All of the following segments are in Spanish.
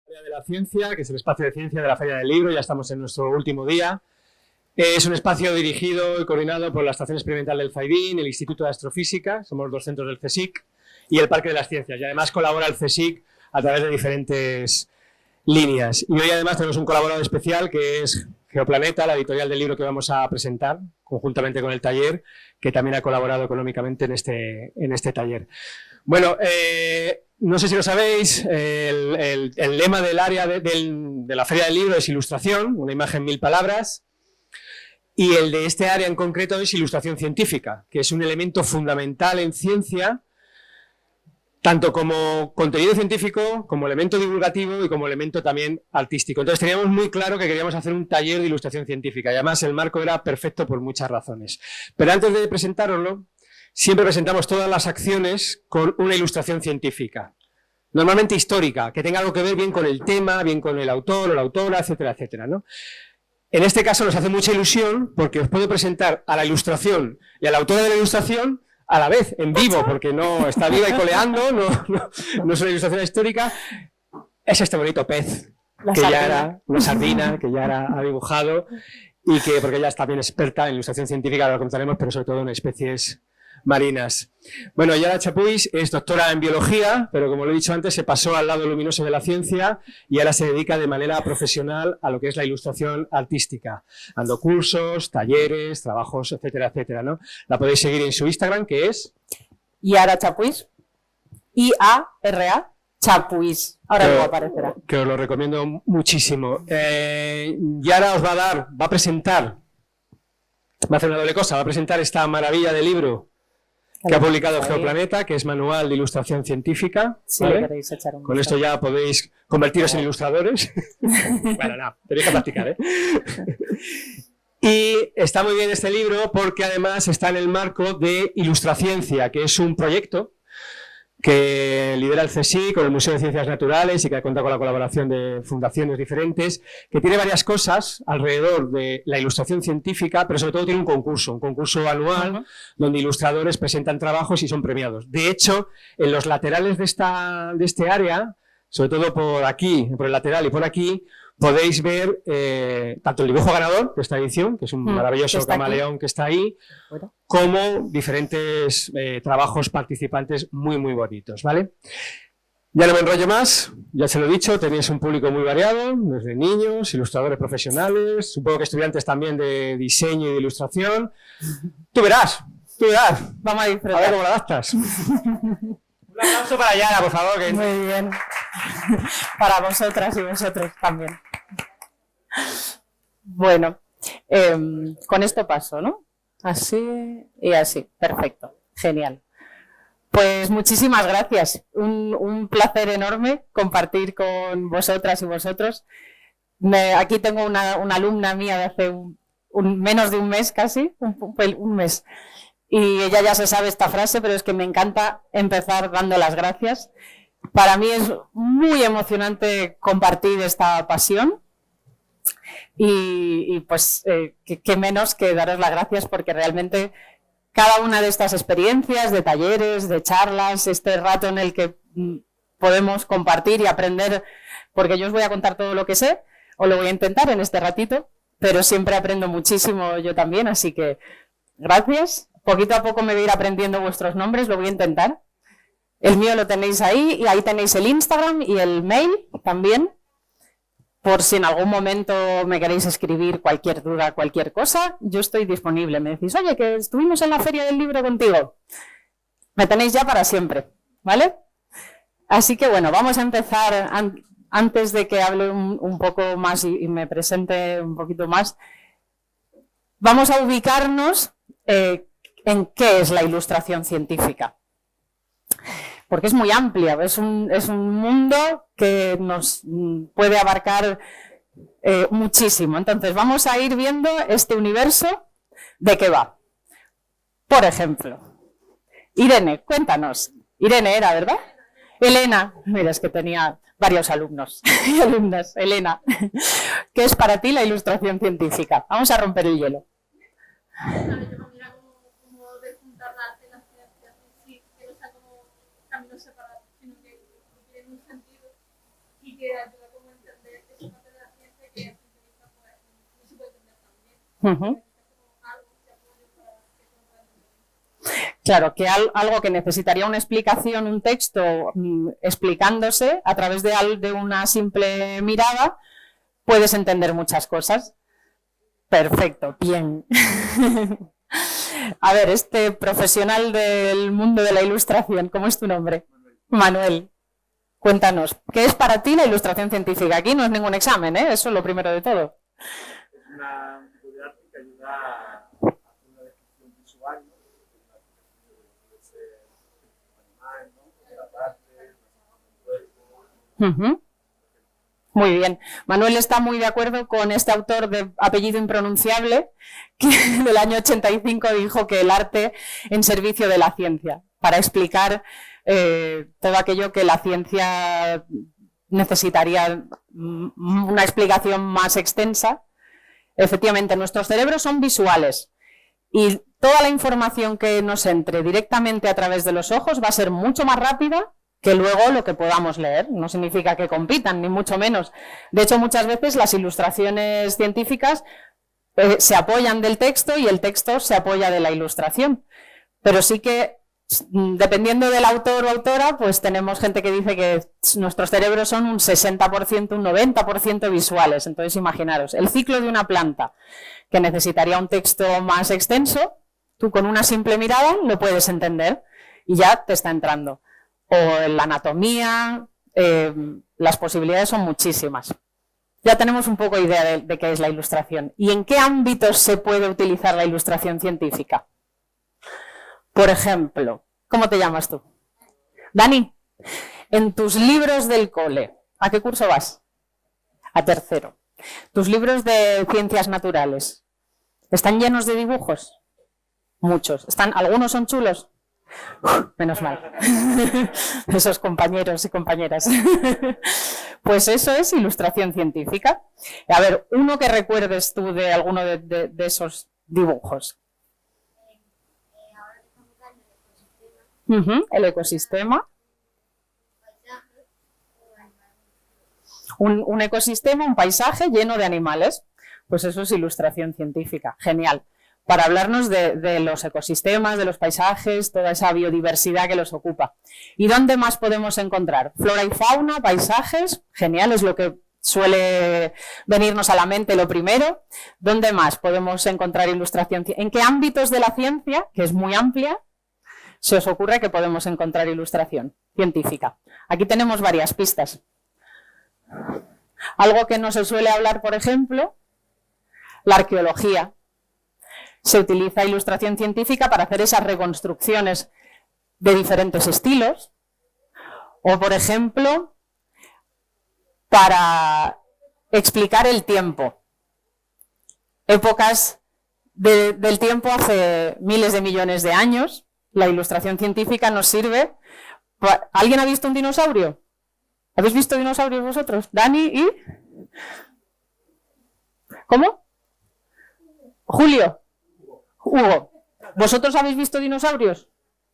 Feria de la Ciencia, que es el espacio de ciencia de la Feria del Libro. Ya estamos en nuestro último día. Es un espacio dirigido y coordinado por la Estación Experimental del Zaidín, el Instituto de Astrofísica, somos dos centros del CSIC, y el Parque de las Ciencias. Y además colabora el CSIC a través de diferentes líneas. Y hoy además tenemos un colaborador especial que es Geoplaneta, la editorial del libro que vamos a presentar, conjuntamente con el taller, que también ha colaborado económicamente en este taller. Bueno, no sé si lo sabéis, el lema del área de la Feria del Libro es ilustración, una imagen, 1000 palabras, y el de este área en concreto es ilustración científica, que es un elemento fundamental en ciencia, tanto como contenido científico, como elemento divulgativo y como elemento también artístico. Entonces teníamos muy claro que queríamos hacer un taller de ilustración científica y además el marco era perfecto por muchas razones. Pero antes de presentároslo, siempre presentamos todas las acciones con una ilustración científica, normalmente histórica, que tenga algo que ver bien con el tema, bien con el autor o la autora, etcétera, etcétera, ¿no? En este caso nos hace mucha ilusión porque os puedo presentar a la ilustración y a la autora de la ilustración a la vez, en vivo, porque no está viva y coleando, no es una ilustración histórica. Es este bonito pez, que ya era una sardina, que ya ha dibujado, y que, porque ella está bien experta en ilustración científica, lo contaremos, pero sobre todo en especies marinas. Bueno, Yara Chapuis es doctora en biología, pero como lo he dicho antes, se pasó al lado luminoso de la ciencia y ahora se dedica de manera profesional a lo que es la ilustración artística, dando cursos, talleres, trabajos, etcétera, etcétera, ¿no? La podéis seguir en su Instagram, que es Yara Chapuis, I-A-R-A, Chapuis, ahora luego aparecerá. Que os lo recomiendo muchísimo. Yara os va a presentar, va a hacer una doble cosa, va a presentar esta maravilla de libro que ha publicado Geoplaneta, que es Manual de Ilustración Científica. Sí, ¿vale? queréis echar un Con esto ya podéis convertiros en ilustradores. Bueno, no, tenéis que practicar, ¿eh? Y está muy bien este libro porque además está en el marco de Ilustraciencia, que es un proyecto que lidera el CSIC con el Museo de Ciencias Naturales y que cuenta con la colaboración de fundaciones diferentes, que tiene varias cosas alrededor de la ilustración científica, pero sobre todo tiene un concurso anual, donde ilustradores presentan trabajos y son premiados. De hecho, en los laterales de este área, sobre todo por aquí, por el lateral y por aquí, podéis ver tanto el dibujo ganador de esta edición, que es un maravilloso camaleón que está ahí, como diferentes trabajos participantes muy, muy bonitos, ¿vale? Ya no me enrollo más, ya se lo he dicho, tenéis un público muy variado, desde niños, ilustradores profesionales, supongo que estudiantes también de diseño y de ilustración. Tú verás, vamos a disfrutar. A ver cómo la adaptas. Un aplauso para Yara, por favor. Que... Muy bien. Para vosotras y vosotros también. Bueno, con esto paso, ¿no? Así y así. Perfecto. Genial. Pues muchísimas gracias. Un placer enorme compartir con vosotras y vosotros. Aquí tengo una alumna mía de hace menos de un mes casi, un mes. Y ella ya se sabe esta frase, pero es que me encanta empezar dando las gracias. Para mí es muy emocionante compartir esta pasión y pues qué menos que daros las gracias porque realmente cada una de estas experiencias, de talleres, de charlas, este rato en el que podemos compartir y aprender, porque yo os voy a contar todo lo que sé, o lo voy a intentar en este ratito, pero siempre aprendo muchísimo yo también, así que gracias. Poquito a poco me voy a ir aprendiendo vuestros nombres, lo voy a intentar. El mío lo tenéis ahí y ahí tenéis el Instagram y el mail también. Por si en algún momento me queréis escribir cualquier duda, cualquier cosa, yo estoy disponible. Me decís, oye, que estuvimos en la Feria del Libro contigo. Me tenéis ya para siempre, ¿vale? Así que bueno, vamos a empezar antes de que hable un poco más y me presente un poquito más. Vamos a ubicarnos en qué es la ilustración científica. Porque es muy amplia, es un mundo que nos puede abarcar muchísimo. Entonces vamos a ir viendo este universo de qué va. Por ejemplo, Irene, cuéntanos. Irene era, ¿verdad? Elena, mira, es que tenía varios alumnos y alumnas. Elena, ¿qué es para ti la ilustración científica? Vamos a romper el hielo. Separados, sino que tienen un sentido y que ayuda como Uh-huh. Claro, que algo que necesitaría una explicación, un texto explicándose a través de una simple mirada, puedes entender muchas cosas. Perfecto, bien. A ver, este profesional del mundo de la ilustración, ¿cómo es tu nombre? Manuel. Cuéntanos, ¿qué es para ti la ilustración científica? Aquí no es ningún examen, ¿eh? Eso es lo primero de todo. Es una tipo de arte que ayuda a hacer una descripción visual, ¿no? Puede ser un animal, ¿no? La parte, un cuerpo. Uh-huh. Muy bien. Manuel está muy de acuerdo con este autor de apellido impronunciable que del año 85 dijo que el arte en servicio de la ciencia, para explicar todo aquello que la ciencia necesitaría una explicación más extensa. Efectivamente, nuestros cerebros son visuales y toda la información que nos entre directamente a través de los ojos va a ser mucho más rápida que luego lo que podamos leer. No significa que compitan, ni mucho menos. De hecho, muchas veces las ilustraciones científicas se apoyan del texto y el texto se apoya de la ilustración. Pero sí que, dependiendo del autor o autora, pues tenemos gente que dice que nuestros cerebros son un 60%, un 90% visuales. Entonces, imaginaros, el ciclo de una planta, que necesitaría un texto más extenso, tú con una simple mirada lo puedes entender y ya te está entrando. O en la anatomía, las posibilidades son muchísimas. Ya tenemos un poco idea de qué es la ilustración. ¿Y en qué ámbitos se puede utilizar la ilustración científica? Por ejemplo, ¿cómo te llamas tú? Dani, en tus libros del cole, ¿a qué curso vas? A tercero. ¿Tus libros de ciencias naturales están llenos de dibujos? Muchos. ¿Algunos son chulos? Menos mal. Esos compañeros y compañeras. Pues eso es ilustración científica. A ver, uno que recuerdes tú de alguno de esos dibujos. El ecosistema. Un ecosistema, un paisaje lleno de animales. Pues eso es ilustración científica. Genial. Para hablarnos de los ecosistemas, de los paisajes, toda esa biodiversidad que los ocupa. ¿Y dónde más podemos encontrar? Flora y fauna, paisajes, genial, es lo que suele venirnos a la mente lo primero. ¿Dónde más podemos encontrar ilustración? ¿En qué ámbitos de la ciencia, que es muy amplia, se os ocurre que podemos encontrar ilustración científica? Aquí tenemos varias pistas. Algo que no se suele hablar, por ejemplo, la arqueología. Se utiliza ilustración científica para hacer esas reconstrucciones de diferentes estilos. O, por ejemplo, para explicar el tiempo. Épocas del tiempo hace miles de millones de años. La ilustración científica nos sirve. ¿Alguien ha visto un dinosaurio? ¿Habéis visto dinosaurios vosotros? ¿Dani y...? ¿Cómo? Julio. Hugo, ¿vosotros habéis visto dinosaurios?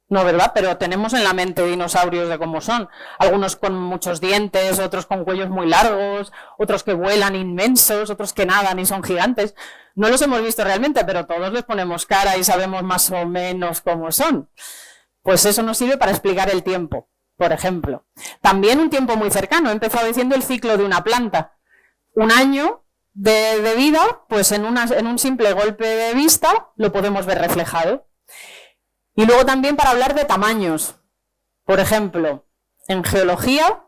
No, ¿verdad? Pero tenemos en la mente dinosaurios de cómo son. Algunos con muchos dientes, otros con cuellos muy largos, otros que vuelan inmensos, otros que nadan y son gigantes. No los hemos visto realmente, pero todos les ponemos cara y sabemos más o menos cómo son. Pues eso nos sirve para explicar el tiempo, por ejemplo. También un tiempo muy cercano. He empezado diciendo el ciclo de una planta. Un año de vida, pues en un simple golpe de vista lo podemos ver reflejado. Y luego también para hablar de tamaños. Por ejemplo, en geología,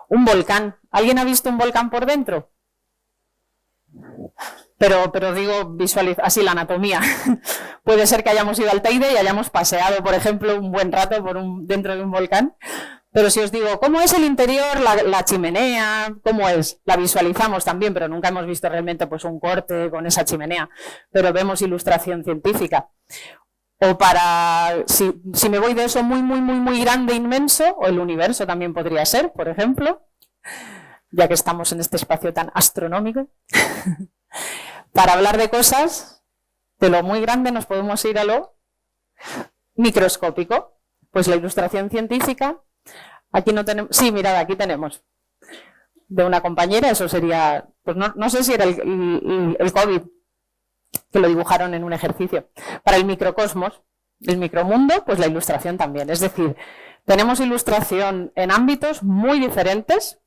un volcán. ¿Alguien ha visto un volcán por dentro? Pero digo, visualiza así la anatomía. Puede ser que hayamos ido al Teide y hayamos paseado, por ejemplo, un buen rato dentro de un volcán. Pero si os digo, ¿cómo es el interior, la chimenea? ¿Cómo es? La visualizamos también, pero nunca hemos visto realmente pues, un corte con esa chimenea. Pero vemos ilustración científica. O para, si me voy de eso muy grande, inmenso, o el universo también podría ser, por ejemplo, ya que estamos en este espacio tan astronómico. Para hablar de cosas, de lo muy grande nos podemos ir a lo microscópico. Pues la ilustración científica, aquí no tenemos, sí, mirad, aquí tenemos, de una compañera, eso sería, pues no sé si era el COVID, que lo dibujaron en un ejercicio. Para el microcosmos, el micromundo, pues la ilustración también. Es decir, tenemos ilustración en ámbitos muy diferentes.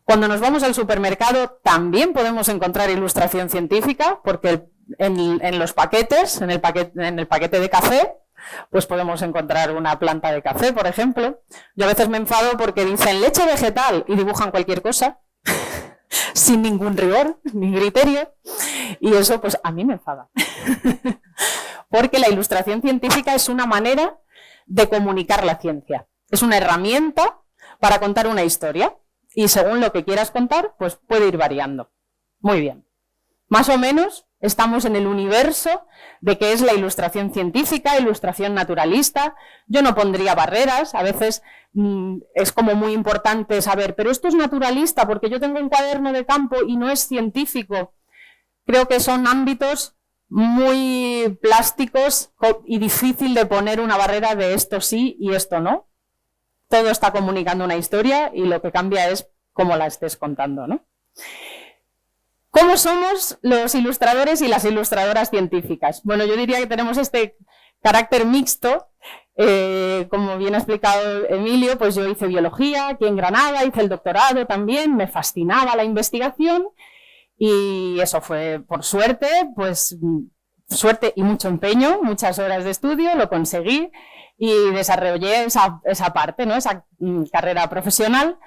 Cuando nos vamos al supermercado también podemos encontrar ilustración científica, porque en los paquetes, en el paquete de café, pues podemos encontrar una planta de café, por ejemplo. Yo a veces me enfado porque dicen leche vegetal y dibujan cualquier cosa, sin ningún rigor ni criterio, y eso pues a mí me enfada. Porque la ilustración científica es una manera de comunicar la ciencia. Es una herramienta para contar una historia, y según lo que quieras contar, pues puede ir variando. Muy bien. Más o menos estamos en el universo de qué es la ilustración científica, ilustración naturalista. Yo no pondría barreras, a veces es como muy importante saber, pero esto es naturalista porque yo tengo un cuaderno de campo y no es científico. Creo que son ámbitos muy plásticos y difícil de poner una barrera de esto sí y esto no. Todo está comunicando una historia y lo que cambia es cómo la estés contando, ¿no? ¿Cómo somos los ilustradores y las ilustradoras científicas? Bueno, yo diría que tenemos este carácter mixto. Como bien ha explicado Emilio, pues yo hice biología aquí en Granada, hice el doctorado también, me fascinaba la investigación y eso fue por suerte, pues suerte y mucho empeño, muchas horas de estudio, lo conseguí y desarrollé esa parte, ¿no? Esa carrera profesional.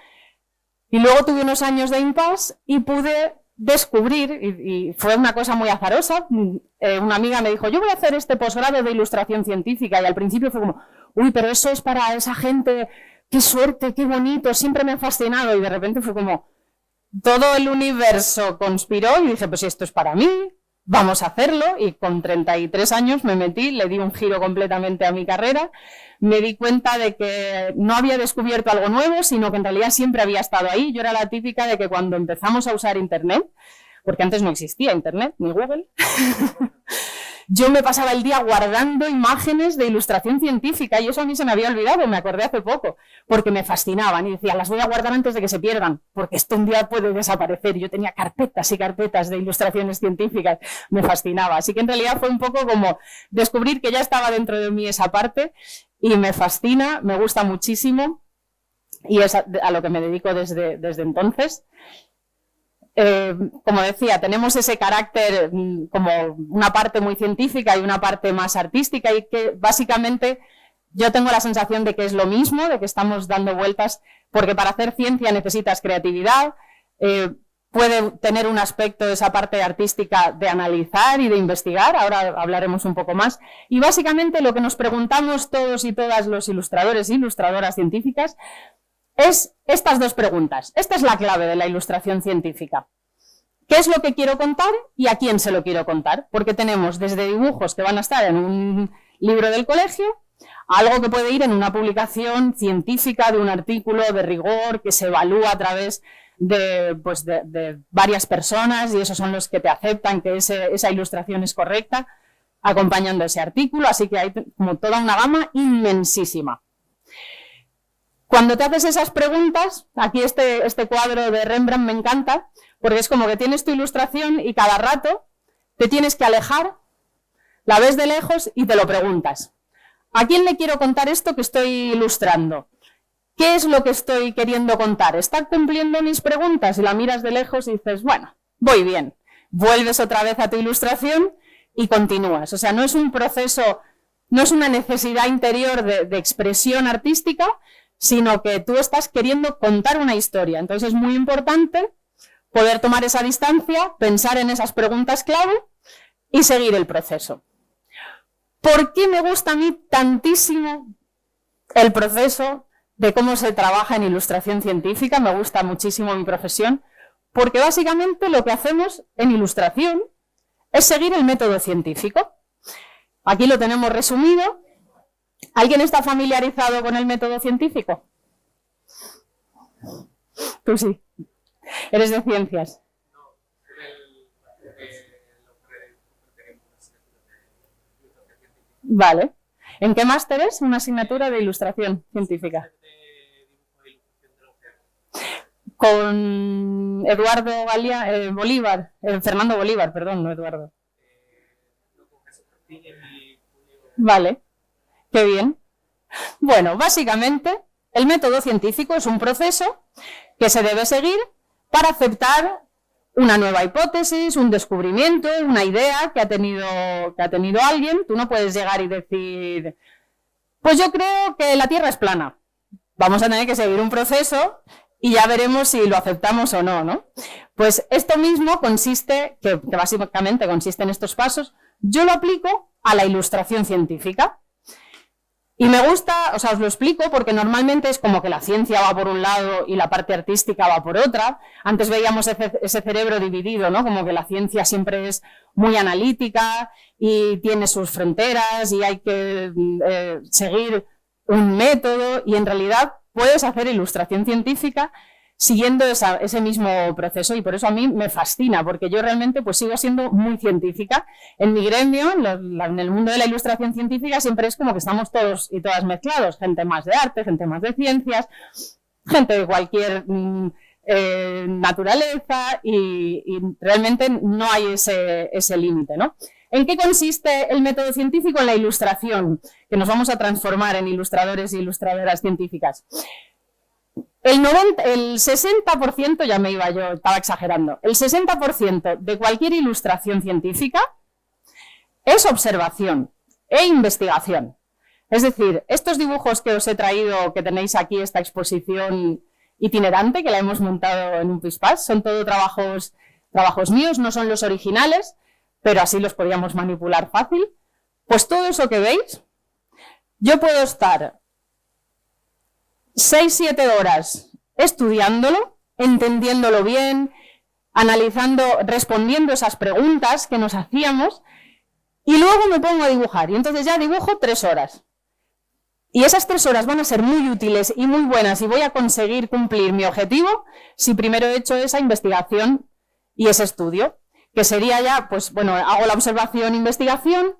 Y luego tuve unos años de impasse y pude descubrir, y fue una cosa muy azarosa, una amiga me dijo, yo voy a hacer este posgrado de ilustración científica, y al principio fue como, uy, pero eso es para esa gente, qué suerte, qué bonito, siempre me ha fascinado, y de repente fue como, todo el universo conspiró y dije, pues si esto es para mí, vamos a hacerlo, y con 33 años me metí, le di un giro completamente a mi carrera, me di cuenta de que no había descubierto algo nuevo, sino que en realidad siempre había estado ahí. Yo era la típica de que cuando empezamos a usar Internet, porque antes no existía Internet, ni Google, yo me pasaba el día guardando imágenes de ilustración científica y eso a mí se me había olvidado, me acordé hace poco, porque me fascinaban y decía, las voy a guardar antes de que se pierdan, porque esto un día puede desaparecer. Yo tenía carpetas y carpetas de ilustraciones científicas, me fascinaba. Así que en realidad fue un poco como descubrir que ya estaba dentro de mí esa parte y me fascina, me gusta muchísimo y es a lo que me dedico desde entonces. Como decía, tenemos ese carácter como una parte muy científica y una parte más artística y que básicamente yo tengo la sensación de que es lo mismo, de que estamos dando vueltas, porque para hacer ciencia necesitas creatividad, puede tener un aspecto de esa parte artística de analizar y de investigar, ahora hablaremos un poco más, y básicamente lo que nos preguntamos todos y todas los ilustradores e ilustradoras científicas es estas dos preguntas. Esta es la clave de la ilustración científica. ¿Qué es lo que quiero contar y a quién se lo quiero contar? Porque tenemos desde dibujos que van a estar en un libro del colegio, algo que puede ir en una publicación científica de un artículo de rigor que se evalúa a través de varias personas y esos son los que te aceptan que esa ilustración es correcta, acompañando ese artículo. Así que hay como toda una gama inmensísima. Cuando te haces esas preguntas, aquí este cuadro de Rembrandt me encanta, porque es como que tienes tu ilustración y cada rato te tienes que alejar, la ves de lejos y te lo preguntas. ¿A quién le quiero contar esto que estoy ilustrando? ¿Qué es lo que estoy queriendo contar? ¿Está cumpliendo mis preguntas? Y la miras de lejos y dices, bueno, voy bien. Vuelves otra vez a tu ilustración y continúas. O sea, no es un proceso, no es una necesidad interior de expresión artística, sino que tú estás queriendo contar una historia. Entonces es muy importante poder tomar esa distancia, pensar en esas preguntas clave y seguir el proceso. ¿Por qué me gusta a mí tantísimo el proceso de cómo se trabaja en ilustración científica? Me gusta muchísimo mi profesión, porque básicamente lo que hacemos en ilustración es seguir el método científico. Aquí lo tenemos resumido. ¿Alguien está familiarizado con el método científico? Tú sí. Eres de ciencias. Vale. ¿En qué máster es? Una asignatura de ilustración científica. Con Eduardo Bolívar, Fernando Bolívar, perdón, no Eduardo. Vale, qué bien. Bueno, básicamente, el método científico es un proceso que se debe seguir para aceptar una nueva hipótesis, un descubrimiento, una idea que ha tenido alguien. Tú no puedes llegar y decir, pues yo creo que la Tierra es plana. Vamos a tener que seguir un proceso y ya veremos si lo aceptamos o no, ¿no? Pues esto mismo consiste, que básicamente consiste en estos pasos, yo lo aplico a la ilustración científica. Y me gusta, o sea, os lo explico porque normalmente es como que la ciencia va por un lado y la parte artística va por otra. Antes veíamos ese cerebro dividido, ¿no? Como que la ciencia siempre es muy analítica y tiene sus fronteras y hay que seguir un método, y en realidad puedes hacer ilustración científica siguiendo ese mismo proceso, y por eso a mí me fascina, porque yo realmente pues sigo siendo muy científica. En mi gremio, en el mundo de la ilustración científica, siempre es como que estamos todos y todas mezclados, gente más de arte, gente más de ciencias, gente de cualquier naturaleza, y realmente no hay ese límite, ¿no? ¿En qué consiste el método científico en la ilustración? Que nos vamos a transformar en ilustradores e ilustradoras científicas. El 60%, ya me iba yo, estaba exagerando, el 60% de cualquier ilustración científica es observación e investigación. Es decir, estos dibujos que os he traído, que tenéis aquí, esta exposición itinerante, que la hemos montado en un pispás, son todo trabajos míos, no son los originales, pero así los podíamos manipular fácil. Pues todo eso que veis, yo puedo estar 6-7 horas estudiándolo, entendiéndolo bien, analizando, respondiendo esas preguntas que nos hacíamos, y luego me pongo a dibujar, y entonces ya dibujo 3 horas. Y esas 3 horas van a ser muy útiles y muy buenas, y voy a conseguir cumplir mi objetivo si primero he hecho esa investigación y ese estudio, que sería ya, pues bueno, hago la observación, investigación,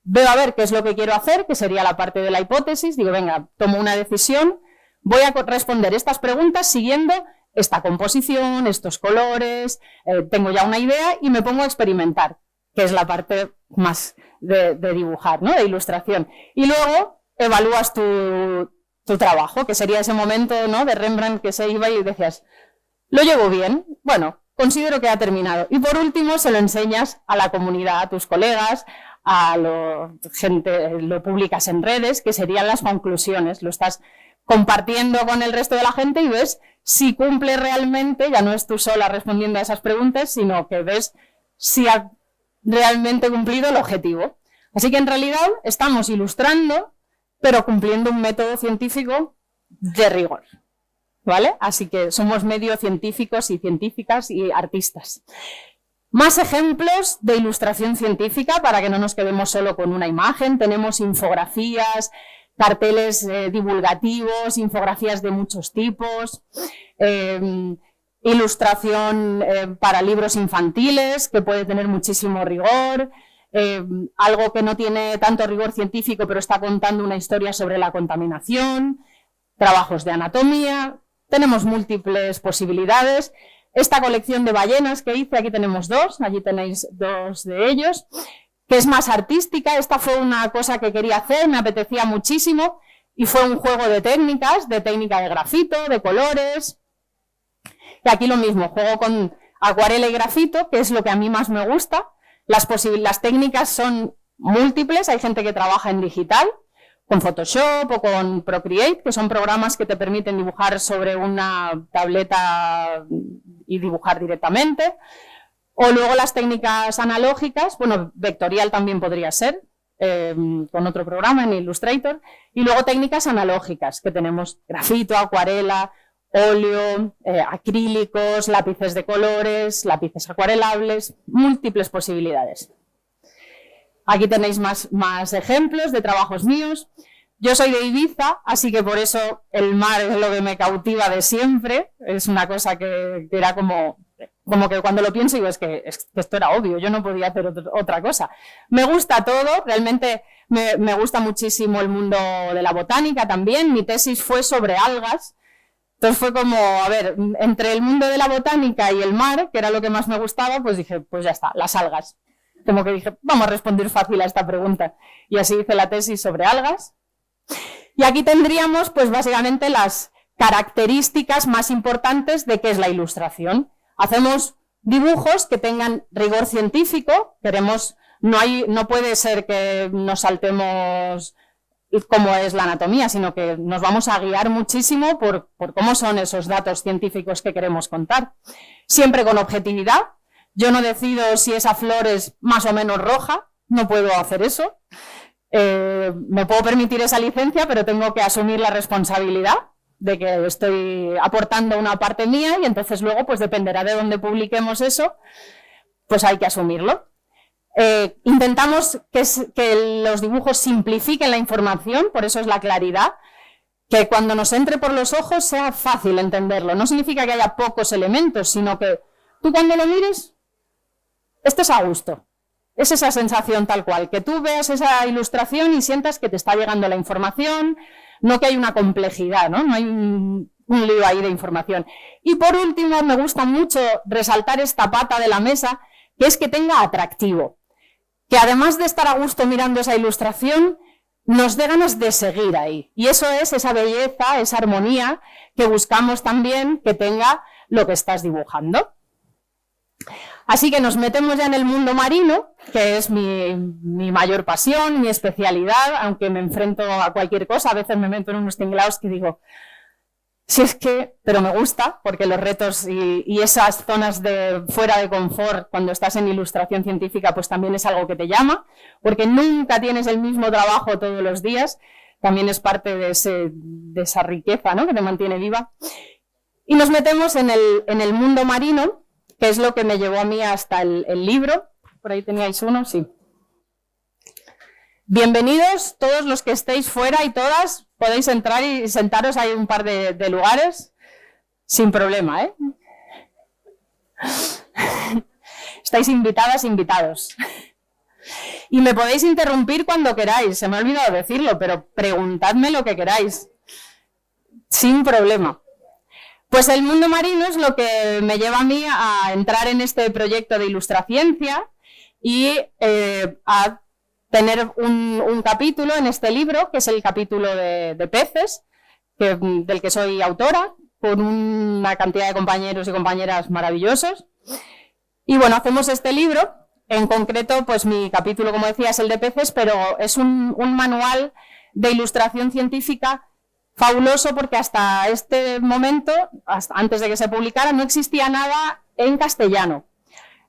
veo a ver qué es lo que quiero hacer, que sería la parte de la hipótesis, digo, venga, tomo una decisión, voy a responder estas preguntas siguiendo esta composición, estos colores, tengo ya una idea y me pongo a experimentar, que es la parte más de dibujar, ¿no? De ilustración. Y luego evalúas tu trabajo, que sería ese momento, ¿no? De Rembrandt, que se iba y decías, ¿lo llevo bien? Bueno, considero que ha terminado. Y por último se lo enseñas a la comunidad, a tus colegas, lo publicas en redes, que serían las conclusiones, lo estás compartiendo con el resto de la gente y ves si cumple realmente, ya no es tú sola respondiendo a esas preguntas, sino que ves si ha realmente cumplido el objetivo. Así que en realidad estamos ilustrando, pero cumpliendo un método científico de rigor, ¿vale? Así que somos medio científicos y científicas y artistas. Más ejemplos de ilustración científica para que no nos quedemos solo con una imagen. Tenemos infografías, carteles divulgativos, infografías de muchos tipos, ilustración para libros infantiles, que puede tener muchísimo rigor, algo que no tiene tanto rigor científico, pero está contando una historia sobre la contaminación, trabajos de anatomía. Tenemos múltiples posibilidades. Esta colección de ballenas que hice, aquí tenemos 2, allí tenéis 2 de ellos, que es más artística. Esta fue una cosa que quería hacer, me apetecía muchísimo, y fue un juego de técnicas, de técnica de grafito, de colores. Y aquí lo mismo, juego con acuarela y grafito, que es lo que a mí más me gusta. Las técnicas son múltiples, hay gente que trabaja en digital, con Photoshop o con Procreate, que son programas que te permiten dibujar sobre una tableta y dibujar directamente. O luego las técnicas analógicas, bueno, vectorial también podría ser, con otro programa en Illustrator. Y luego técnicas analógicas, que tenemos grafito, acuarela, óleo, acrílicos, lápices de colores, lápices acuarelables, múltiples posibilidades. Aquí tenéis más ejemplos de trabajos míos. Yo soy de Ibiza, así que por eso el mar es lo que me cautiva de siempre. Es una cosa que era como que cuando lo pienso digo, es que esto era obvio, yo no podía hacer otra cosa. Me gusta todo, realmente me gusta muchísimo el mundo de la botánica también. Mi tesis fue sobre algas. Entonces fue como, a ver, entre el mundo de la botánica y el mar, que era lo que más me gustaba, pues dije, pues ya está, las algas. Como que dije, vamos a responder fácil a esta pregunta. Y así hice la tesis sobre algas. Y aquí tendríamos, pues básicamente, las características más importantes de qué es la ilustración. Hacemos dibujos que tengan rigor científico. No puede ser que nos saltemos cómo es la anatomía, sino que nos vamos a guiar muchísimo por cómo son esos datos científicos que queremos contar. Siempre con objetividad. Yo no decido si esa flor es más o menos roja, no puedo hacer eso. Me puedo permitir esa licencia, pero tengo que asumir la responsabilidad de que estoy aportando una parte mía y entonces luego pues dependerá de dónde publiquemos eso, pues hay que asumirlo. Intentamos que los dibujos simplifiquen la información, por eso es la claridad, que cuando nos entre por los ojos sea fácil entenderlo. No significa que haya pocos elementos, sino que tú cuando lo mires estés a gusto. Es esa sensación tal cual, que tú veas esa ilustración y sientas que te está llegando la información, no que hay una complejidad, no hay un lío ahí de información. Y por último, me gusta mucho resaltar esta pata de la mesa, que es que tenga atractivo. Que además de estar a gusto mirando esa ilustración, nos dé ganas de seguir ahí. Y eso es esa belleza, esa armonía que buscamos también que tenga lo que estás dibujando. Así que nos metemos ya en el mundo marino, que es mi mayor pasión, mi especialidad, aunque me enfrento a cualquier cosa. A veces me meto en unos tinglados que digo, si es que, pero me gusta, porque los retos y esas zonas de fuera de confort, cuando estás en ilustración científica, pues también es algo que te llama, porque nunca tienes el mismo trabajo todos los días, también es parte de esa riqueza, ¿no?, que te mantiene viva. Y nos metemos en el mundo marino, que es lo que me llevó a mí hasta el libro. Por ahí teníais uno, sí. Bienvenidos todos los que estéis fuera y todas, podéis entrar y sentaros, hay un par de lugares, sin problema, ¿eh? Estáis invitadas, invitados. Y me podéis interrumpir cuando queráis, se me ha olvidado decirlo, pero preguntadme lo que queráis, sin problema. Pues el mundo marino es lo que me lleva a mí a entrar en este proyecto de Ilustraciencia y a tener un capítulo en este libro, que es el capítulo de peces, del que soy autora, con una cantidad de compañeros y compañeras maravillosos. Y bueno, hacemos este libro. En concreto, pues mi capítulo, como decía, es el de peces, pero es un manual de ilustración científica fabuloso, porque hasta este momento, antes de que se publicara, no existía nada en castellano.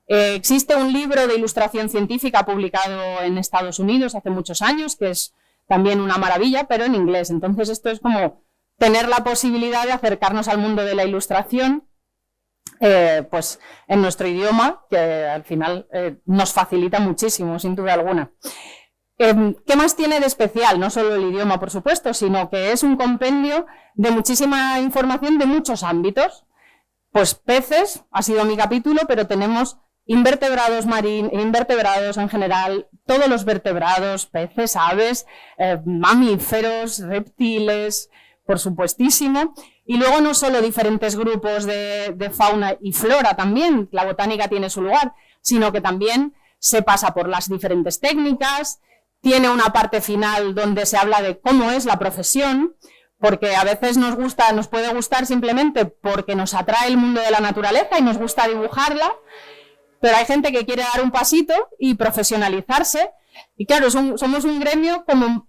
Existe un libro de ilustración científica publicado en Estados Unidos hace muchos años, que es también una maravilla, pero en inglés. Entonces esto es como tener la posibilidad de acercarnos al mundo de la ilustración pues en nuestro idioma, que al final nos facilita muchísimo, sin duda alguna. ¿Qué más tiene de especial? No solo el idioma, por supuesto, sino que es un compendio de muchísima información de muchos ámbitos. Pues peces ha sido mi capítulo, pero tenemos invertebrados marinos, invertebrados en general, todos los vertebrados, peces, aves, mamíferos, reptiles, por supuestísimo. Y luego no solo diferentes grupos de fauna y flora también, la botánica tiene su lugar, sino que también se pasa por las diferentes técnicas. Tiene una parte final donde se habla de cómo es la profesión, porque a veces nos puede gustar simplemente porque nos atrae el mundo de la naturaleza y nos gusta dibujarla, pero hay gente que quiere dar un pasito y profesionalizarse. Y claro, somos un gremio como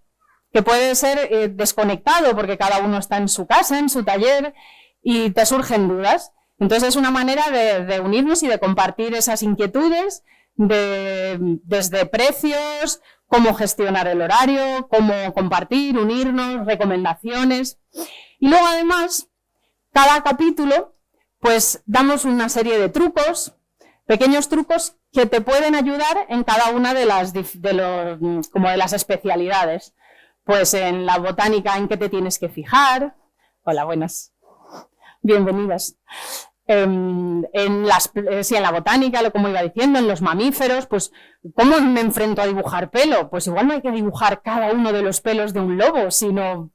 que puede ser desconectado, porque cada uno está en su casa, en su taller, y te surgen dudas. Entonces es una manera de unirnos y de compartir esas inquietudes, desde precios, cómo gestionar el horario, cómo compartir, unirnos, recomendaciones. Y luego además, cada capítulo, pues damos una serie de trucos, pequeños trucos que te pueden ayudar en cada una de las especialidades. Pues en la botánica, en qué te tienes que fijar. Hola, buenas. Bienvenidas. En la botánica, como iba diciendo, en los mamíferos, pues ¿cómo me enfrento a dibujar pelo? Pues igual no hay que dibujar cada uno de los pelos de un lobo, sino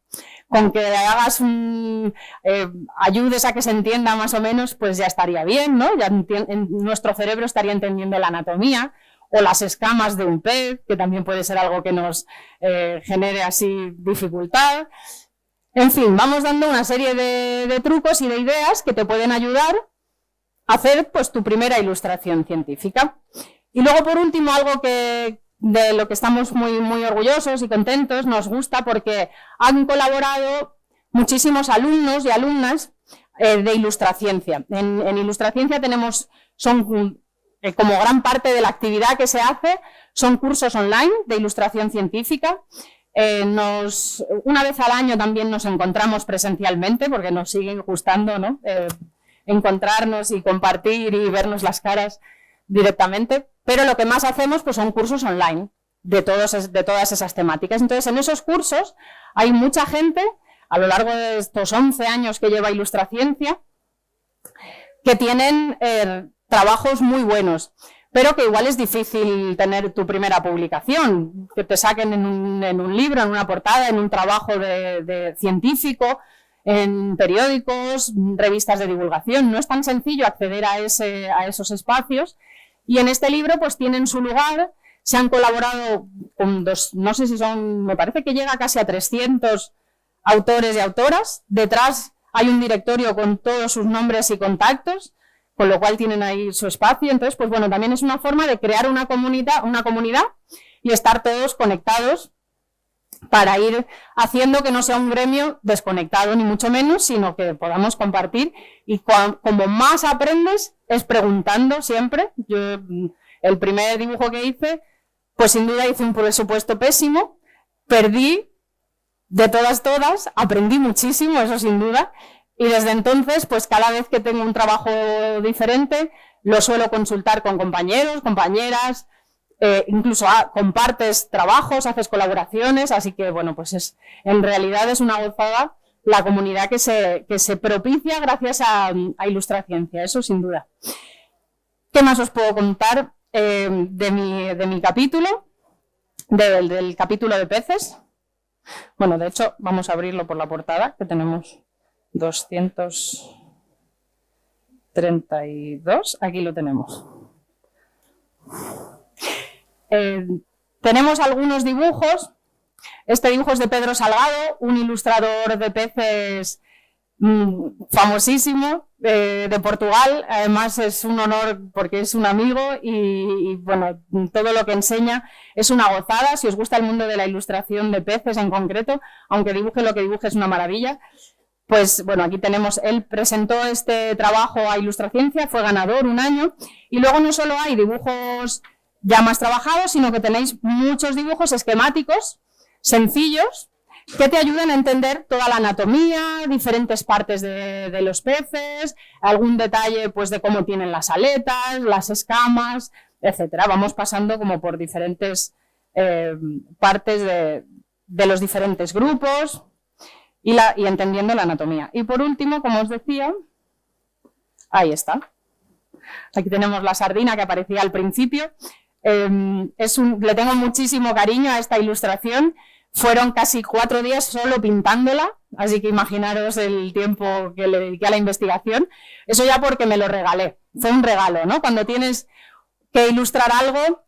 con que hagas ayudes a que se entienda más o menos, pues ya estaría bien, ¿no? Ya nuestro cerebro estaría entendiendo la anatomía. o las escamas de un pez, que también puede ser algo que nos genere así dificultad. En fin, vamos dando una serie de trucos y de ideas que te pueden ayudar a hacer pues, tu primera ilustración científica. Y luego, por último, algo de lo que estamos muy, muy orgullosos y contentos, nos gusta porque han colaborado muchísimos alumnos y alumnas de Ilustraciencia. En Ilustraciencia como gran parte de la actividad que se hace, son cursos online de ilustración científica. Una vez al año también nos encontramos presencialmente, porque nos sigue gustando, ¿no? Encontrarnos y compartir y vernos las caras directamente, pero lo que más hacemos pues, son cursos online de todas esas temáticas. Entonces, en esos cursos hay mucha gente, a lo largo de estos 11 años que lleva Ilustraciencia, que tienen trabajos muy buenos, pero que igual es difícil tener tu primera publicación, que te saquen en un libro, en una portada, en un trabajo de científico, en periódicos, revistas de divulgación. No es tan sencillo acceder a esos espacios, y en este libro pues tienen su lugar. Se han colaborado con no sé si son, me parece que llega casi a 300 autores y autoras. Detrás hay un directorio con todos sus nombres y contactos, con lo cual tienen ahí su espacio. Entonces, pues bueno, también es una forma de crear una comunidad y estar todos conectados para ir haciendo que no sea un gremio desconectado, ni mucho menos, sino que podamos compartir. Y como más aprendes es preguntando siempre. Yo, el primer dibujo que hice, pues sin duda hice un presupuesto pésimo, perdí de todas, aprendí muchísimo, eso sin duda, y desde entonces, pues cada vez que tengo un trabajo diferente, lo suelo consultar con compañeros, compañeras, incluso compartes trabajos, haces colaboraciones, así que bueno, pues en realidad es una gozada la comunidad que se propicia gracias a Ilustraciencia, eso sin duda. ¿Qué más os puedo contar de mi capítulo, del capítulo de peces? Bueno, de hecho, vamos a abrirlo por la portada, que tenemos 232, aquí lo tenemos. Tenemos algunos dibujos. Este dibujo es de Pedro Salgado, un ilustrador de peces famosísimo de Portugal. Además es un honor porque es un amigo y bueno, todo lo que enseña es una gozada. Si os gusta el mundo de la ilustración de peces en concreto, aunque dibuje lo que dibuje es una maravilla. Pues bueno, aquí tenemos, él presentó este trabajo a Ilustraciencia, fue ganador un año, y luego no solo hay dibujos ya más trabajados, sino que tenéis muchos dibujos esquemáticos, sencillos, que te ayudan a entender toda la anatomía, diferentes partes de los peces, algún detalle pues, de cómo tienen las aletas, las escamas, etcétera. Vamos pasando como por diferentes partes de los diferentes grupos y entendiendo la anatomía. Y por último, como os decía, ahí está. Aquí tenemos la sardina que aparecía al principio. Le tengo muchísimo cariño a esta ilustración. Fueron casi 4 días solo pintándola, así que imaginaros el tiempo que le dediqué a la investigación. Eso ya porque me lo regalé, fue un regalo, ¿no? Cuando tienes que ilustrar algo,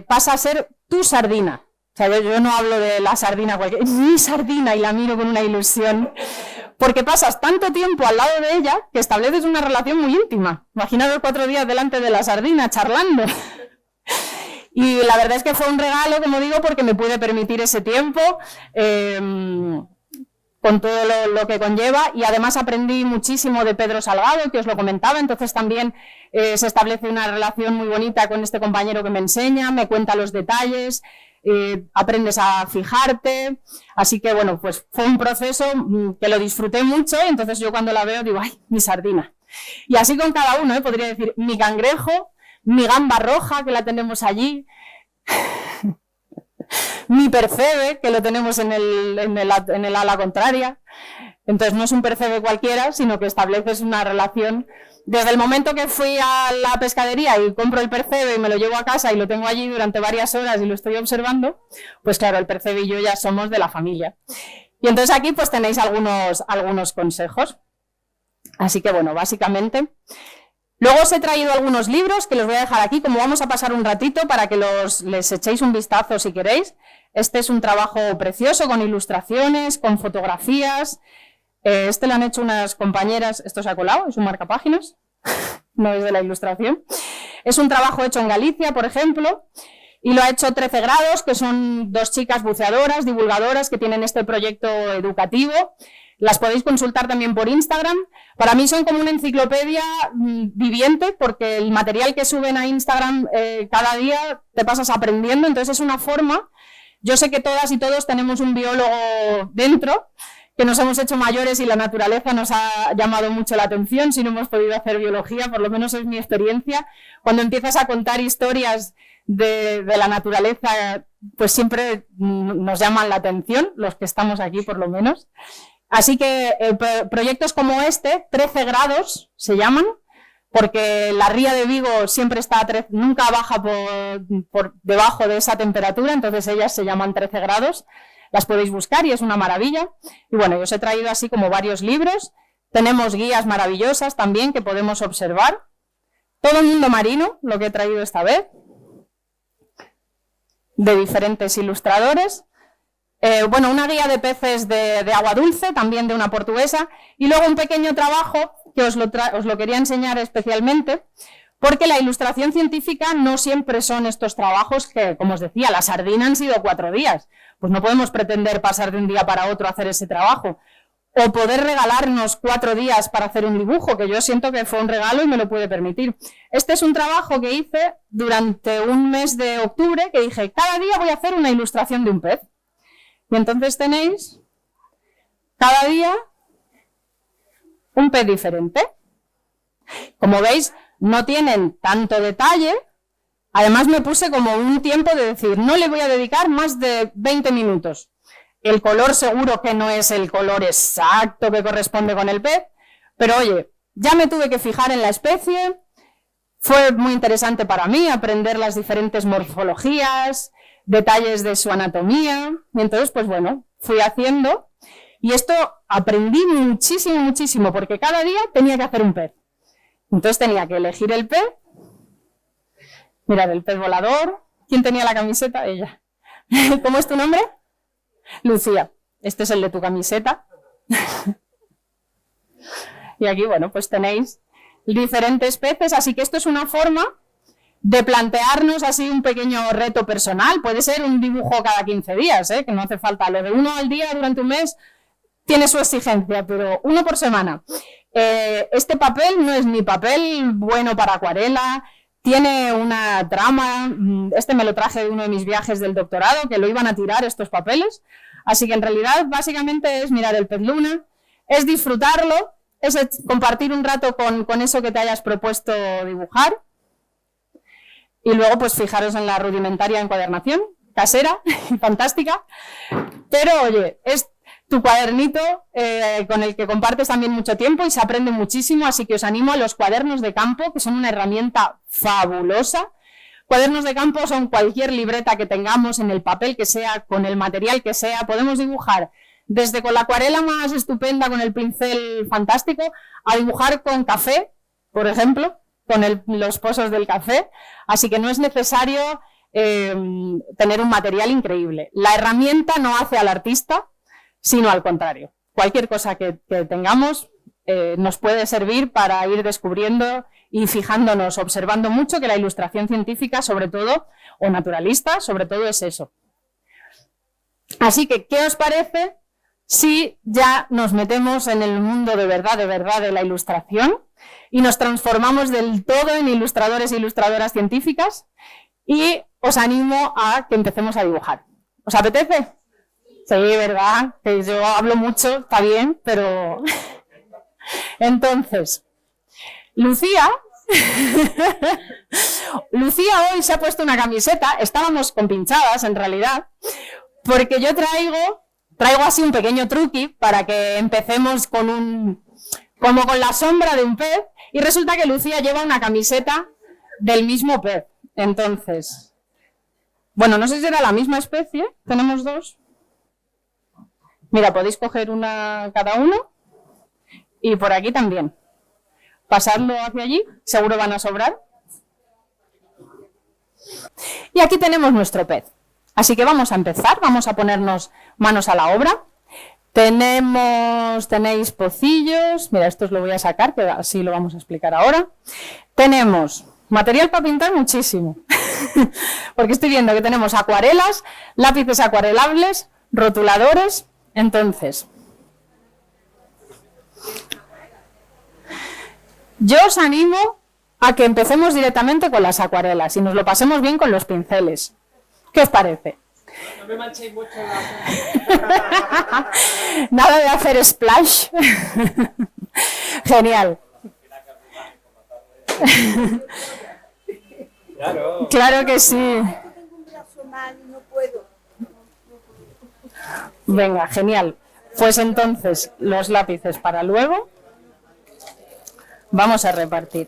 pasa a ser tu sardina. O sea, yo no hablo de la sardina, es mi sardina y la miro con una ilusión, porque pasas tanto tiempo al lado de ella que estableces una relación muy íntima. Imaginaros 4 días delante de la sardina, charlando. Y la verdad es que fue un regalo, como digo, porque me pude permitir ese tiempo con todo lo que conlleva, y además aprendí muchísimo de Pedro Salgado, que os lo comentaba. Entonces también se establece una relación muy bonita con este compañero que me enseña, me cuenta los detalles, aprendes a fijarte, así que bueno, pues fue un proceso que lo disfruté mucho, y entonces yo cuando la veo digo, ¡ay, mi sardina! Y así con cada uno, podría decir, mi cangrejo, mi gamba roja, que la tenemos allí, mi percebe, que lo tenemos en el ala contraria. Entonces no es un percebe cualquiera, sino que estableces una relación. Desde el momento que fui a la pescadería y compro el percebe y me lo llevo a casa y lo tengo allí durante varias horas y lo estoy observando, pues claro, el percebe y yo ya somos de la familia. Y entonces aquí pues tenéis algunos consejos. Así que bueno, básicamente Luego os he traído algunos libros que los voy a dejar aquí, como vamos a pasar un ratito para que les echéis un vistazo si queréis. Este es un trabajo precioso con ilustraciones, con fotografías. Este lo han hecho unas compañeras, esto se ha colado, es un marcapáginas, no es de la ilustración. Es un trabajo hecho en Galicia, por ejemplo, y lo ha hecho 13 grados, que son 2 chicas buceadoras, divulgadoras, que tienen este proyecto educativo. Las podéis consultar también por Instagram. Para mí son como una enciclopedia viviente, porque el material que suben a Instagram cada día te pasas aprendiendo, entonces es una forma. Yo sé que todas y todos tenemos un biólogo dentro, que nos hemos hecho mayores y la naturaleza nos ha llamado mucho la atención si no hemos podido hacer biología, por lo menos es mi experiencia. Cuando empiezas a contar historias de la naturaleza, pues siempre nos llaman la atención, los que estamos aquí por lo menos. Así que proyectos como este, 13 grados se llaman, porque la ría de Vigo siempre está nunca baja por debajo de esa temperatura, entonces ellas se llaman 13 grados. Las podéis buscar y es una maravilla. Y bueno, yo os he traído así como varios libros. Tenemos guías maravillosas también que podemos observar. Todo el mundo marino, lo que he traído esta vez, de diferentes ilustradores. Bueno, una guía de peces de agua dulce, también de una portuguesa. Y luego un pequeño trabajo que os lo quería enseñar especialmente, porque la ilustración científica no siempre son estos trabajos que, como os decía, la sardina han sido 4 días. Pues no podemos pretender pasar de un día para otro a hacer ese trabajo. O poder regalarnos 4 días para hacer un dibujo, que yo siento que fue un regalo y me lo pude permitir. Este es un trabajo que hice durante un mes de octubre, que dije, cada día voy a hacer una ilustración de un pez. Y entonces tenéis, cada día, un pez diferente. Como veis, no tienen tanto detalle. Además me puse como un tiempo de decir, no le voy a dedicar más de 20 minutos. El color seguro que no es el color exacto que corresponde con el pez, pero oye, ya me tuve que fijar en la especie. Fue muy interesante para mí aprender las diferentes morfologías, detalles de su anatomía, y entonces pues bueno, fui haciendo, y esto aprendí muchísimo, muchísimo, porque cada día tenía que hacer un pez. Entonces tenía que elegir el pez. Mirad, el pez volador. ¿Quién tenía la camiseta? Ella. ¿Cómo es tu nombre? Lucía. Este es el de tu camiseta. Y aquí, bueno, pues tenéis diferentes peces, así que esto es una forma de plantearnos así un pequeño reto personal. Puede ser un dibujo cada 15 días, que no hace falta. Lo de 1 al día durante un mes tiene su exigencia, pero 1 por semana. Este papel no es ni papel bueno para acuarela, tiene una trama. Este me lo traje de uno de mis viajes del doctorado, que lo iban a tirar estos papeles. Así que en realidad básicamente es mirar el pez luna, es disfrutarlo, es compartir un rato con eso que te hayas propuesto dibujar. Y luego pues fijaros en la rudimentaria encuadernación, casera y fantástica. Pero oye, es tu cuadernito con el que compartes también mucho tiempo y se aprende muchísimo, así que os animo a los cuadernos de campo, que son una herramienta fabulosa. Cuadernos de campo son cualquier libreta que tengamos en el papel que sea, con el material que sea. Podemos dibujar desde con la acuarela más estupenda, con el pincel fantástico, a dibujar con café, por ejemplo, con los pozos del café. Así que no es necesario tener un material increíble. La herramienta no hace al artista, sino al contrario. Cualquier cosa que tengamos nos puede servir para ir descubriendo y fijándonos, observando mucho, que la ilustración científica, sobre todo, o naturalista, sobre todo es eso. Así que, ¿qué os parece si ya nos metemos en el mundo de verdad de la ilustración y nos transformamos del todo en ilustradores e ilustradoras científicas? Y os animo a que empecemos a dibujar. ¿Os apetece? Sí, ¿verdad? Que yo hablo mucho, está bien, pero... Entonces, Lucía hoy se ha puesto una camiseta, estábamos compinchadas en realidad, porque yo traigo así un pequeño truqui para que empecemos como con la sombra de un pez, y resulta que Lucía lleva una camiseta del mismo pez. Entonces, bueno, no sé si era la misma especie, tenemos 2. Mira, podéis coger una cada uno, y por aquí también. pasadlo hacia allí, seguro van a sobrar. Y aquí tenemos nuestro pez. Así que vamos a empezar, vamos a ponernos manos a la obra. Tenéis pocillos, mira, esto os lo voy a sacar, que así lo vamos a explicar ahora. Tenemos material para pintar muchísimo, porque estoy viendo que tenemos acuarelas, lápices acuarelables, rotuladores. Entonces, yo os animo a que empecemos directamente con las acuarelas y nos lo pasemos bien con los pinceles. ¿Qué os parece? No me manchéis mucho la... Nada de hacer splash. Genial. Claro. Claro que sí. Venga, genial. Pues entonces, los lápices para luego. Vamos a repartir.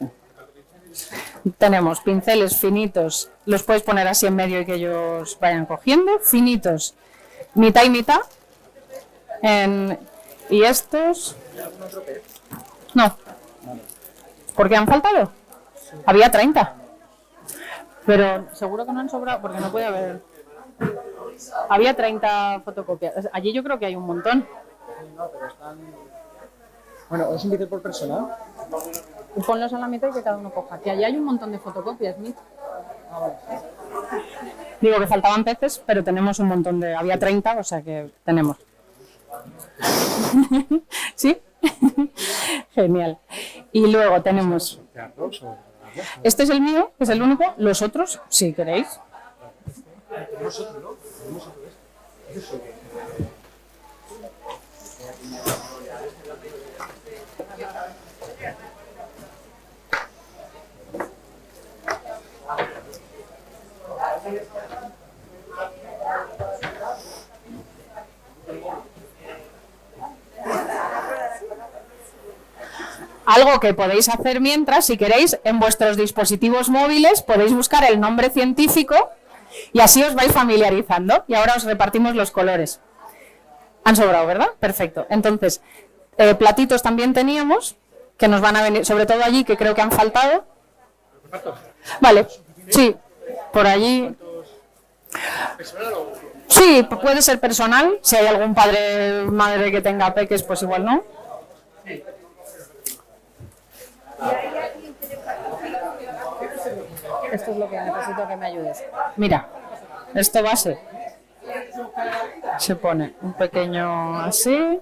Tenemos pinceles finitos, los puedes poner así en medio y que ellos vayan cogiendo, finitos, mitad y mitad. Y estos... No. ¿Por qué han faltado? Había 30. Pero seguro que no han sobrado porque no puede haber... Había 30 fotocopias. Allí yo creo que hay un montón. No, pero están... Bueno, es un pincel por persona. Ponlos a la mitad y que cada uno coja. Que allí hay un montón de fotocopias, Mitch. Digo que faltaban peces, pero tenemos un montón de... Había 30, o sea que tenemos. ¿Sí? Genial. Y luego tenemos... Este es el mío, que es el único. Los otros, si queréis. Algo que podéis hacer mientras, si queréis, en vuestros dispositivos móviles podéis buscar el nombre científico y así os vais familiarizando. Y ahora os repartimos los colores. Han sobrado, ¿verdad? Perfecto. Entonces, platitos también teníamos, que nos van a venir, sobre todo allí, que creo que han faltado. Vale, sí, por allí. Sí, puede ser personal. Si hay algún padre o madre que tenga peques, pues igual no. Esto es lo que necesito que me ayudes. Mira, esto base. Se pone un pequeño así.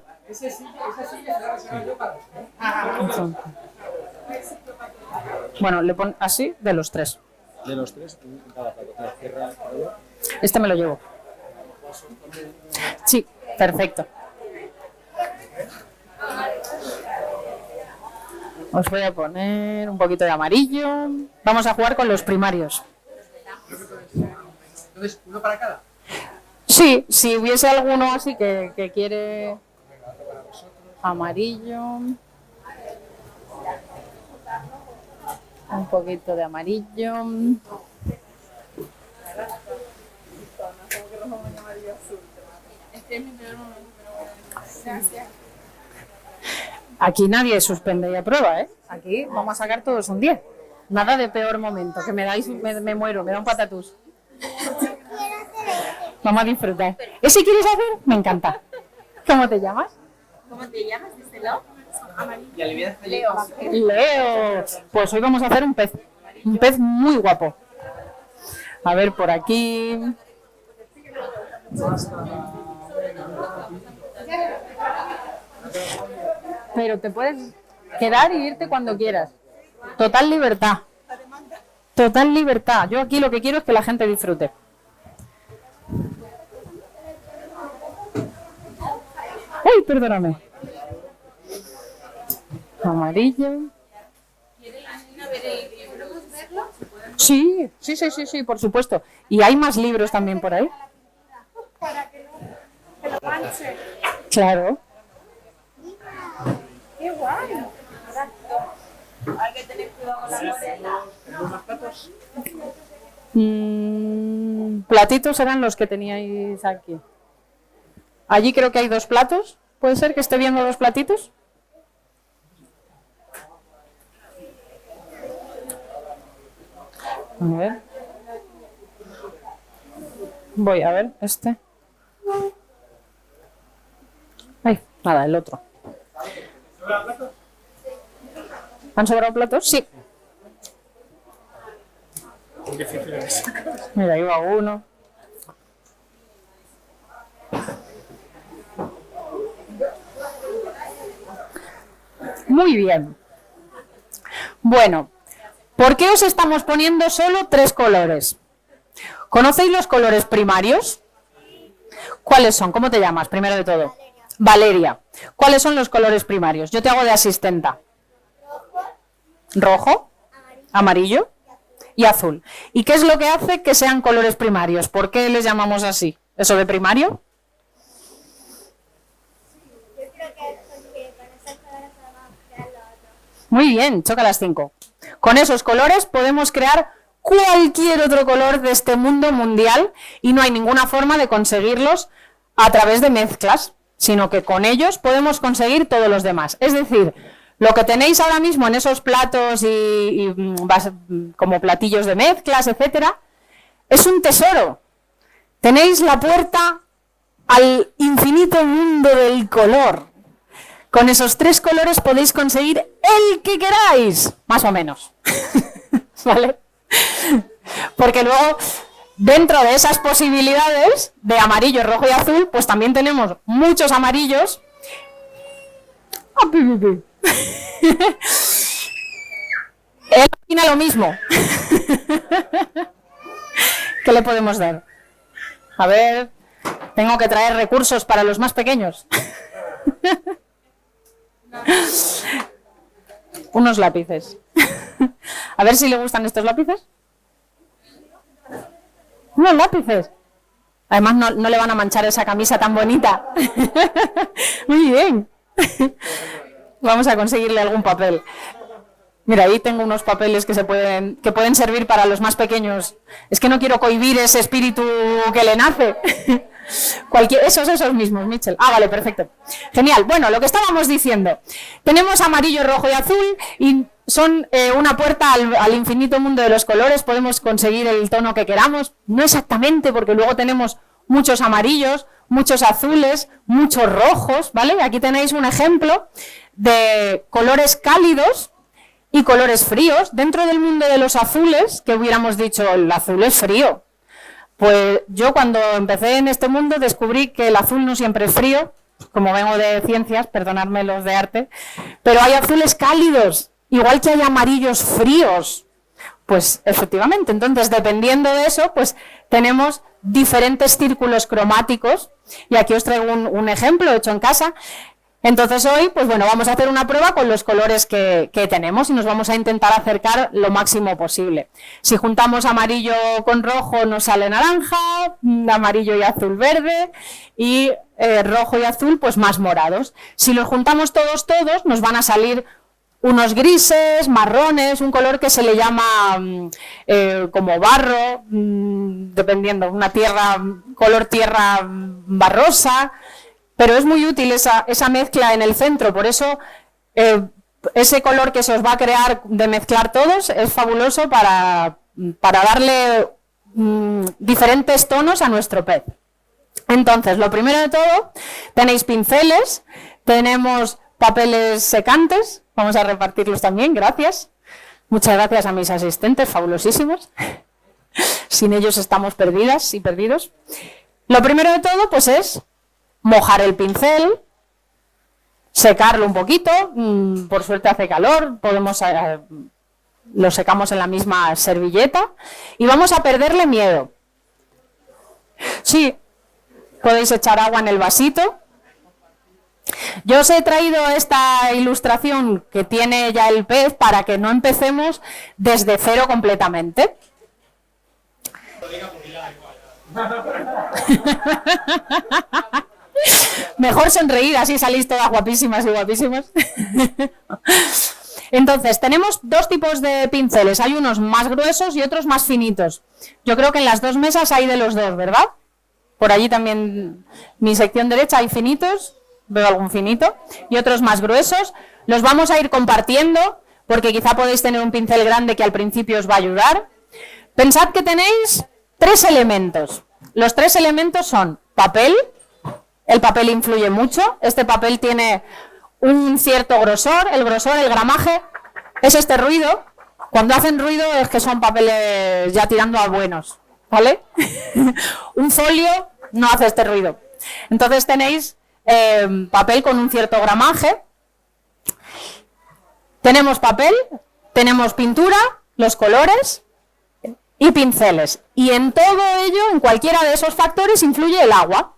Bueno, le pone así de los tres. De los tres, en cada plato. Este me lo llevo. Sí, perfecto. Os voy a poner un poquito de amarillo. Vamos a jugar con los primarios. Entonces, ¿uno para cada? Sí, si hubiese alguno así que quiere amarillo. Un poquito de amarillo. Aquí nadie suspende y aprueba, ¿eh? Aquí vamos a sacar todos un 10. Nada de peor momento, que me dais, me muero, me da un patatús. Vamos a disfrutar. ¿Ese quieres hacer? Me encanta. ¿Cómo te llamas? ¿Cómo te llamas? Díselo. Leo. Leo. Pues hoy vamos a hacer un pez. Un pez muy guapo. A ver, por aquí. Pero te puedes quedar y irte cuando quieras. Total libertad. Total libertad. Yo aquí lo que quiero es que la gente disfrute. ¡Uy, perdóname! Amarillo. ¿Quiere la niña ver el libro? ¿Podemos verlo? Sí, sí, por supuesto. ¿Y hay más libros también por ahí? Para que no lo manche. Claro. ¡Qué guay! Hay que tener cuidado con la morena. Platitos eran los que teníais aquí. Allí creo que hay 2 platos. ¿Puede ser que esté viendo 2 platitos? A ver. Voy a ver este. Ay, nada, el otro. ¿Han sobrado platos? Sí. Mira, ahí va uno. Muy bien. Bueno, ¿por qué os estamos poniendo solo 3 colores? ¿Conocéis los colores primarios? ¿Cuáles son? ¿Cómo te llamas, primero de todo? Valeria. ¿Cuáles son los colores primarios? Yo te hago de asistenta. Rojo, amarillo y azul. ¿Y qué es lo que hace que sean colores primarios? ¿Por qué les llamamos así? ¿Eso de primario? Yo creo que es porque con esos colores podemos crear lo otro. Muy bien, choca las 5. Con esos colores podemos crear cualquier otro color de este mundo mundial y no hay ninguna forma de conseguirlos a través de mezclas, sino que con ellos podemos conseguir todos los demás. Es decir, lo que tenéis ahora mismo en esos platos y como platillos de mezclas, etcétera, es un tesoro. Tenéis la puerta al infinito mundo del color. Con esos 3 colores podéis conseguir el que queráis, más o menos. ¿Vale? Porque luego, dentro de esas posibilidades de amarillo, rojo y azul, pues también tenemos muchos amarillos. Él opina lo mismo. ¿Qué le podemos dar? A ver, tengo que traer recursos para los más pequeños. Unos lápices. A ver si le gustan estos lápices. Unos lápices. Además no le van a manchar esa camisa tan bonita. Muy bien. Vamos a conseguirle algún papel. Mira, ahí tengo unos papeles que pueden servir para los más pequeños. Es que no quiero cohibir ese espíritu que le nace. Esos mismos, Mitchell. Ah, vale, perfecto. Genial. Bueno, lo que estábamos diciendo. Tenemos amarillo, rojo y azul y son una puerta al infinito mundo de los colores. Podemos conseguir el tono que queramos. No exactamente, porque luego tenemos muchos amarillos, muchos azules, muchos rojos, ¿vale? Aquí tenéis un ejemplo de colores cálidos y colores fríos. Dentro del mundo de los azules, que hubiéramos dicho, el azul es frío. Pues yo cuando empecé en este mundo descubrí que el azul no siempre es frío, como vengo de ciencias, perdonadme los de arte, pero hay azules cálidos, igual que hay amarillos fríos. Pues efectivamente, entonces dependiendo de eso, pues tenemos diferentes círculos cromáticos y aquí os traigo un ejemplo hecho en casa. Entonces hoy, pues bueno, vamos a hacer una prueba con los colores que tenemos y nos vamos a intentar acercar lo máximo posible. Si juntamos amarillo con rojo nos sale naranja, amarillo y azul verde y rojo y azul pues más morados. Si los juntamos todos nos van a salir unos grises, marrones, un color que se le llama como barro, dependiendo, color tierra barrosa. Pero es muy útil esa mezcla en el centro, por eso ese color que se os va a crear de mezclar todos es fabuloso para darle diferentes tonos a nuestro pez. Entonces, lo primero de todo, tenéis pinceles, tenemos papeles secantes, vamos a repartirlos también, gracias. Muchas gracias a mis asistentes, fabulosísimos. Sin ellos estamos perdidas y perdidos. Lo primero de todo, pues es mojar el pincel, secarlo un poquito, por suerte hace calor, lo secamos en la misma servilleta y vamos a perderle miedo. Sí, podéis echar agua en el vasito. Yo os he traído esta ilustración que tiene ya el pez para que no empecemos desde cero completamente. Mejor sonreír, así salís todas guapísimas y guapísimos. Entonces, tenemos 2 tipos de pinceles. Hay unos más gruesos y otros más finitos. Yo creo que en las 2 mesas hay de los 2, ¿verdad? Por allí también, mi sección derecha, hay finitos. Veo algún finito. Y otros más gruesos. Los vamos a ir compartiendo, porque quizá podéis tener un pincel grande que al principio os va a ayudar. Pensad que tenéis 3 elementos. Los 3 elementos son papel. El papel influye mucho. Este papel tiene un cierto grosor. El grosor, el gramaje, es este ruido. Cuando hacen ruido es que son papeles ya tirando a buenos, ¿vale? Un folio no hace este ruido. Entonces tenéis papel con un cierto gramaje. Tenemos papel, tenemos pintura, los colores y pinceles. Y en todo ello, en cualquiera de esos factores, influye el agua.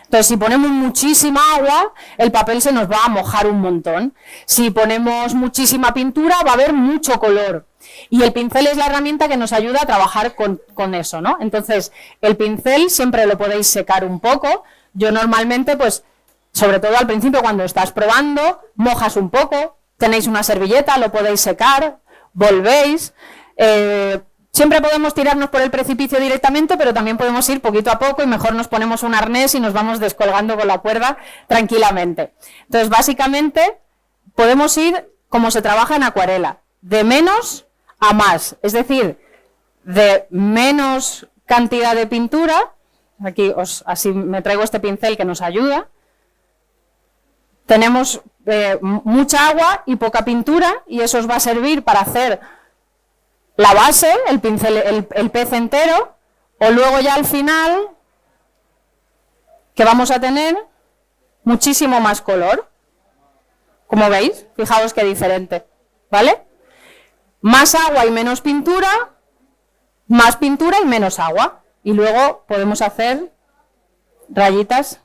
Entonces, si ponemos muchísima agua, el papel se nos va a mojar un montón. Si ponemos muchísima pintura, va a haber mucho color. Y el pincel es la herramienta que nos ayuda a trabajar con eso, ¿no? Entonces, el pincel siempre lo podéis secar un poco. Yo normalmente, pues, sobre todo al principio, cuando estás probando, mojas un poco, tenéis una servilleta, lo podéis secar, volvéis. Siempre podemos tirarnos por el precipicio directamente, pero también podemos ir poquito a poco y mejor nos ponemos un arnés y nos vamos descolgando con la cuerda tranquilamente. Entonces, básicamente, podemos ir como se trabaja en acuarela, de menos a más, es decir, de menos cantidad de pintura. Aquí así me traigo este pincel que nos ayuda. Tenemos mucha agua y poca pintura y eso os va a servir para hacer la base, el pincel, el pez entero, o luego ya al final, que vamos a tener muchísimo más color. Como veis, fijaos qué diferente, ¿vale? Más agua y menos pintura, más pintura y menos agua. Y luego podemos hacer rayitas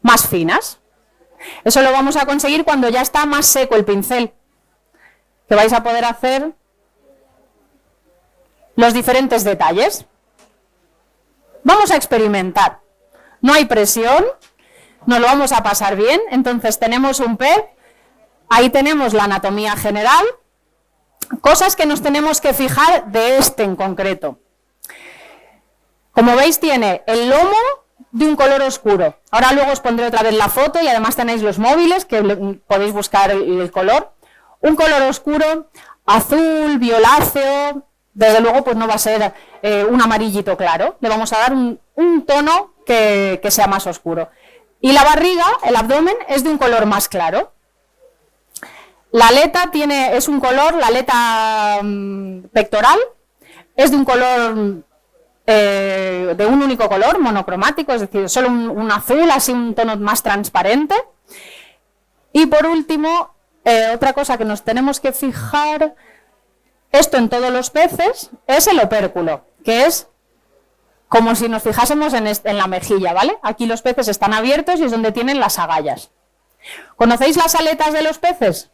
más finas. Eso lo vamos a conseguir cuando ya está más seco el pincel, que vais a poder hacer los diferentes detalles. Vamos a experimentar. No hay presión, nos lo vamos a pasar bien. Entonces tenemos un pez, ahí tenemos la anatomía general, cosas que nos tenemos que fijar de este en concreto. Como veis, tiene el lomo de un color oscuro. Ahora luego os pondré otra vez la foto y además tenéis los móviles que podéis buscar el color. Un color oscuro, azul, violáceo. Desde luego pues no va a ser un amarillito claro, le vamos a dar un tono que sea más oscuro. Y la barriga, el abdomen, es de un color más claro. La aleta es un color, la aleta pectoral, es de un color, de un único color, monocromático, es decir, solo un azul, así un tono más transparente. Y por último, otra cosa que nos tenemos que fijar, esto en todos los peces, es el opérculo, que es como si nos fijásemos en la mejilla, ¿vale? Aquí los peces están abiertos y es donde tienen las agallas. ¿Conocéis las aletas de los peces?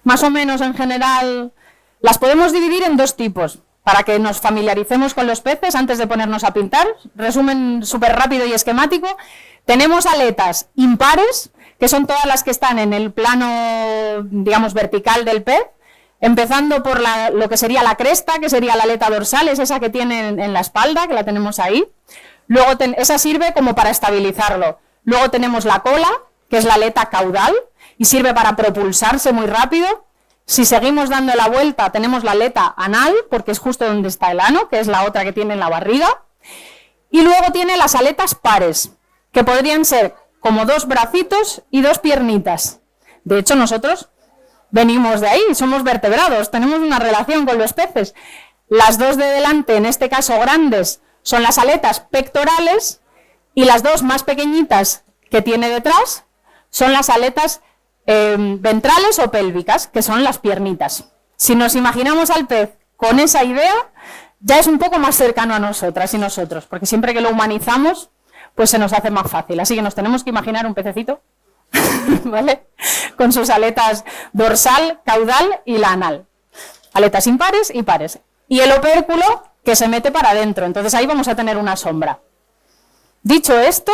Más o menos en general, las podemos dividir en 2 tipos, para que nos familiaricemos con los peces antes de ponernos a pintar. Resumen súper rápido y esquemático. Tenemos aletas impares, que son todas las que están en el plano, digamos, vertical del pez, empezando por lo que sería la cresta, que sería la aleta dorsal, es esa que tiene en la espalda, que la tenemos ahí. Luego esa sirve como para estabilizarlo. Luego tenemos la cola, que es la aleta caudal, y sirve para propulsarse muy rápido. Si seguimos dando la vuelta, tenemos la aleta anal, porque es justo donde está el ano, que es la otra que tiene en la barriga. Y luego tiene las aletas pares, que podrían ser como 2 bracitos y 2 piernitas. De hecho, nosotros venimos de ahí, somos vertebrados, tenemos una relación con los peces. Las 2 de delante, en este caso grandes, son las aletas pectorales y las 2 más pequeñitas que tiene detrás son las aletas ventrales o pélvicas, que son las piernitas. Si nos imaginamos al pez con esa idea, ya es un poco más cercano a nosotras y nosotros, porque siempre que lo humanizamos, pues se nos hace más fácil. Así que nos tenemos que imaginar un pececito, ¿vale? Con sus aletas dorsal, caudal y la anal. Aletas impares y pares. Y el opérculo que se mete para adentro. Entonces ahí vamos a tener una sombra. Dicho esto,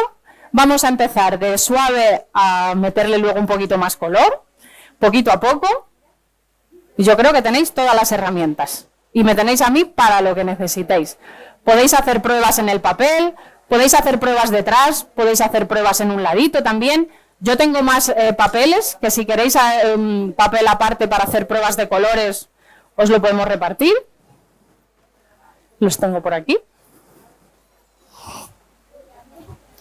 vamos a empezar de suave a meterle luego un poquito más color, poquito a poco. Y yo creo que tenéis todas las herramientas. Y me tenéis a mí para lo que necesitéis. Podéis hacer pruebas en el papel, podéis hacer pruebas detrás, podéis hacer pruebas en un ladito también. Yo tengo más papeles, que si queréis papel aparte para hacer pruebas de colores, Os lo podemos repartir. Los tengo por aquí.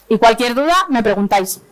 Y cualquier duda me preguntáis.